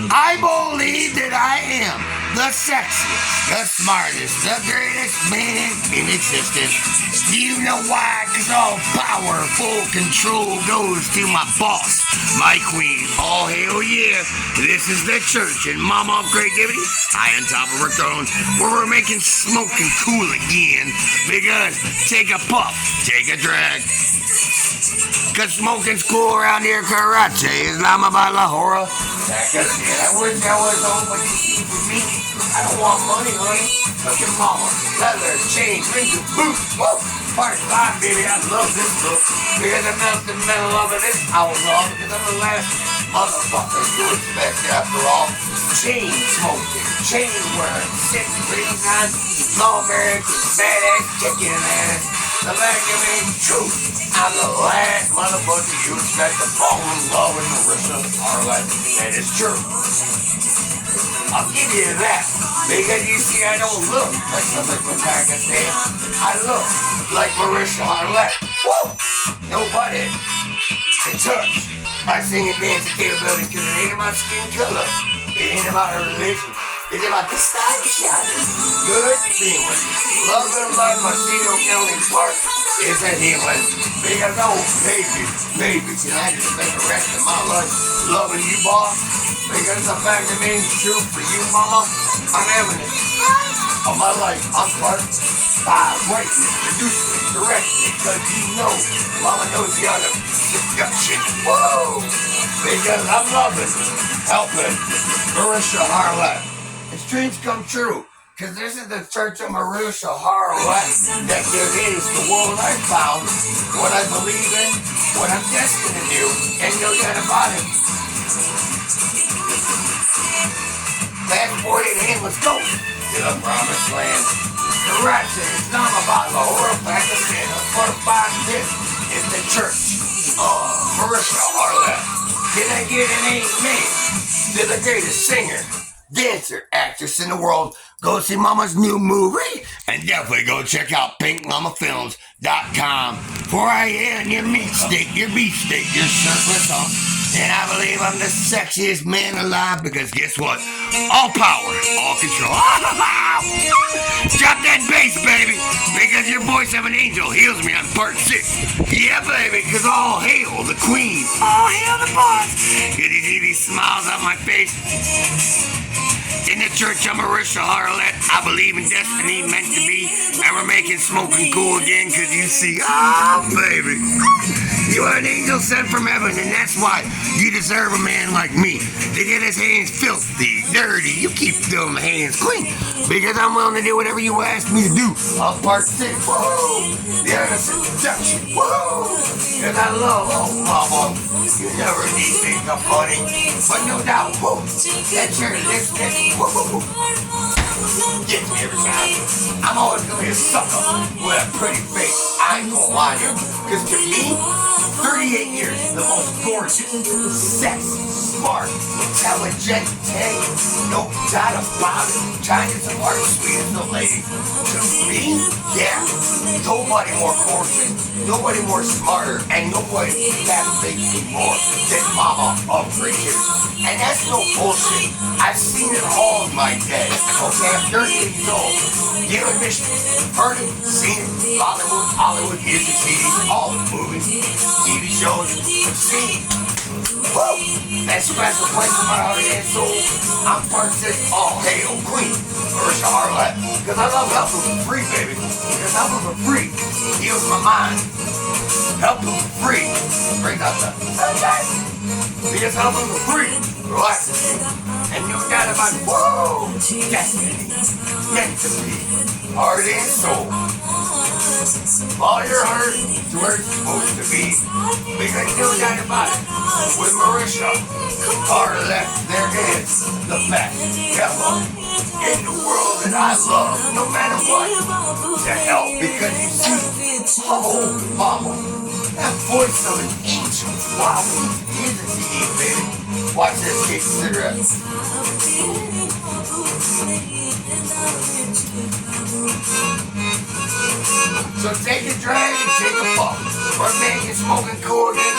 I believe that I am the sexiest, the smartest, the greatest man in existence. Do you know why? Because all power, full control goes to my boss, my queen. Oh, hell yeah. This is the church and Mama of Creativity, high on top of her throne, where we're making smoking cool again. Because take a puff, take a drag. Cause smoking's cool around here, karate is not my hora. I wish that was all what you see for me. I don't want money, honey. Look at mama. Leather, chain, rings, and boots. Whoa! Party line, baby. I love this look. Because I'm not the middle of it. I was wrong because I'm the last motherfucker you expect after all. Chain smoking, chain wearing, 6 rings on, long American, badass chicken ass. The back of me, truth. I'm the last motherfucker you expect to fall in love with Marissa Arlett. That is true. I'll give you that. Because you see, I don't look like somebody from Pakistan. I look like Marissa Arlett. Whoa! Nobody can touch my singing, dancing capability because it ain't about skin color. It ain't about her religion. It's about the style shining. Good feeling. Love and love, Mosquito County Park is a healing. Because, oh, baby, can I just spend the rest of my life loving you, boss? Because the fact remains true for you, mama. I'm having it of my life. I'm part by writing, producing, directing. Because you know, mama knows the art of seduction. Whoa! Because I'm loving, helping Marissa Arlett. His dreams come true. Because this is the church of Marissa Arlett that there is the world I found, what I believe in, what I'm destined to do, and no doubt about it. Fast forward and let's go to the promised land. The Ratchet is Islamabad, Lahore, Pakistan. The 45 is the church of Marissa Arlett. Can I get an amen to the greatest singer, dancer, actress in the world? Go see Mama's new movie and definitely go check out pinkmamafilms.com. For I am your meat steak, your beef steak, your shirtless hump. And I believe I'm the sexiest man alive because guess what? All power, all control. Drop that bass, baby, because your boy 7 Angel heals me on part 6. Yeah, baby, because all hail the queen. All hail the boss. Did you see these smiles on my face? In the church of Marissa Arlett, I believe in destiny meant to be, and we're making smoking cool again, because you see, baby, you are an angel sent from heaven, and that's why you deserve a man like me, to get his hands filthy, dirty. You keep them hands clean, because I'm willing to do whatever you ask me to do. On part 6, whoa, the art of seduction, whoa, because I love, mama, you never need makeup, honey, but no doubt, whoa, that's your lipstick. Get me every time. I'm always gonna be a sucker with a pretty face. I ain't gonna lie to you. Because to me, 38 years, the most gorgeous, sexy, smart, intelligent, no doubt about it. China's the art sweetest of ladies. To me, yeah, nobody more gorgeous, nobody more smarter, and nobody that makes me more than Mama of Creativity. And that's no bullshit. I've seen it all in my day. Okay, I'm 30 years old. Give a mission. Heard it, seen it. Hollywood, music, CDs, all the movies, TV shows, I've seen. Whoa! That special place in my heart and soul. I'm part 6, all hail queen, Marissa Arlett. Because I love helping for free, baby. Because helping for free heals my mind. Helping for free brings out the sunshine. Because helping for free relaxes you. And no doubt about it, whoa! Destiny, meant to be, heart and soul. All your heart to where it's supposed to be. Because no doubt about it, with Marissa Arlett, there is the best yellow in the world that I love, no matter what, to help. Because you see, mama, that voice of an angel, wow, he's a CD, baby. Watch this, take a cigarette. So take a drag and take a puff. We're making smoking cool again,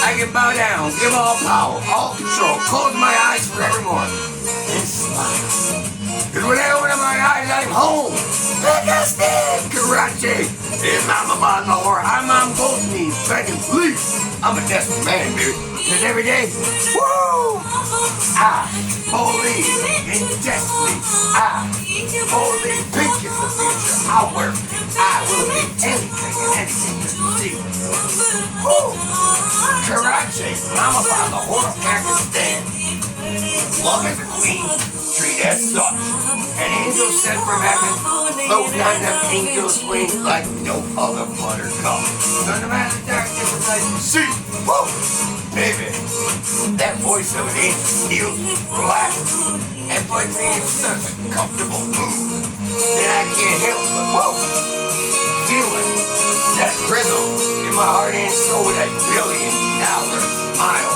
I can bow down, give all power, all control, close my eyes forevermore, and smile. Cause when I open my eyes, I'm home. Fantastic! Karate is mama on the horror. I'm on both knees, begging, please. I'm a desperate man, baby. Cause every day, woo! I believe in destiny. I believe pink is the future. I'll work. I will be anything and anything that you see. Woo! Karate, mama on the horror Pakistan. Love is a queen, treat as such. An angel sent from heaven, floating on them angels' wings like no other buttercup. None of matter darkness is like you see. Woo! Baby, that voice of an angel steals me, relaxes, and puts me in such a comfortable mood that I can't help but feeling that rhythm in my heart and soul, that $1 billion smile.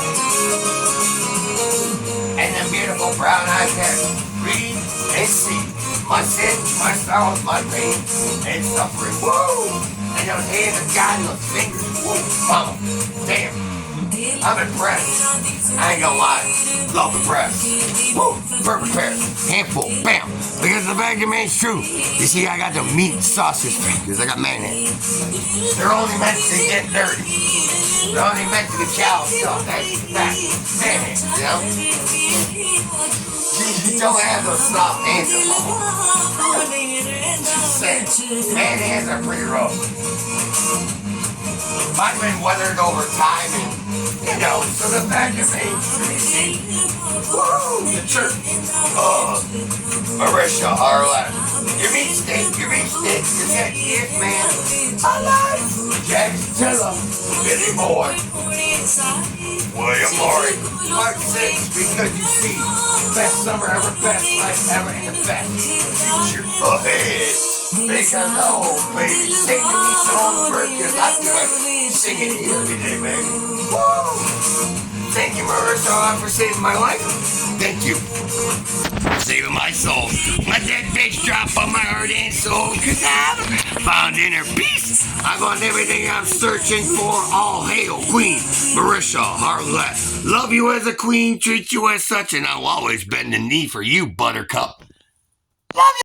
And them beautiful brown eyes that read and see my sins, my sorrows, my pain, and suffering. Woo! And those hands of God and those fingers. Woo! Mama, damn. I'm impressed. I ain't gonna lie. Love the breast. Woo! Perfect pair. Handful. Bam! Because the fact remains true. You see, I got the meat sausage fingers. I got mayonnaise. They're only meant to get dirty. They're only meant to get cow stuff. That's fat mayonnaise, you know? You don't have those soft hands of man hands are pretty rough. Mine's been weathered over time, and you know, so the fact remains true. Woo! The church. Marisha, Harlan. Your meat steak, you got it, man. Alive! Jack Stella, Billy Boy. William Maury. Mark 6, because you see, best summer ever, best life ever, and the best future ahead. Because, oh, baby, sing to me songbird, because I feel like singing to you every day, baby. Woo! Thank you, Marissa, for saving my life. Thank you. Saving my soul. Let that bitch drop on my heart and soul, because I've found inner peace. I found everything I'm searching for. All hail, Queen Marisha Harlett. Love you as a queen, treat you as such, and I'll always bend the knee for you, Buttercup. Love you.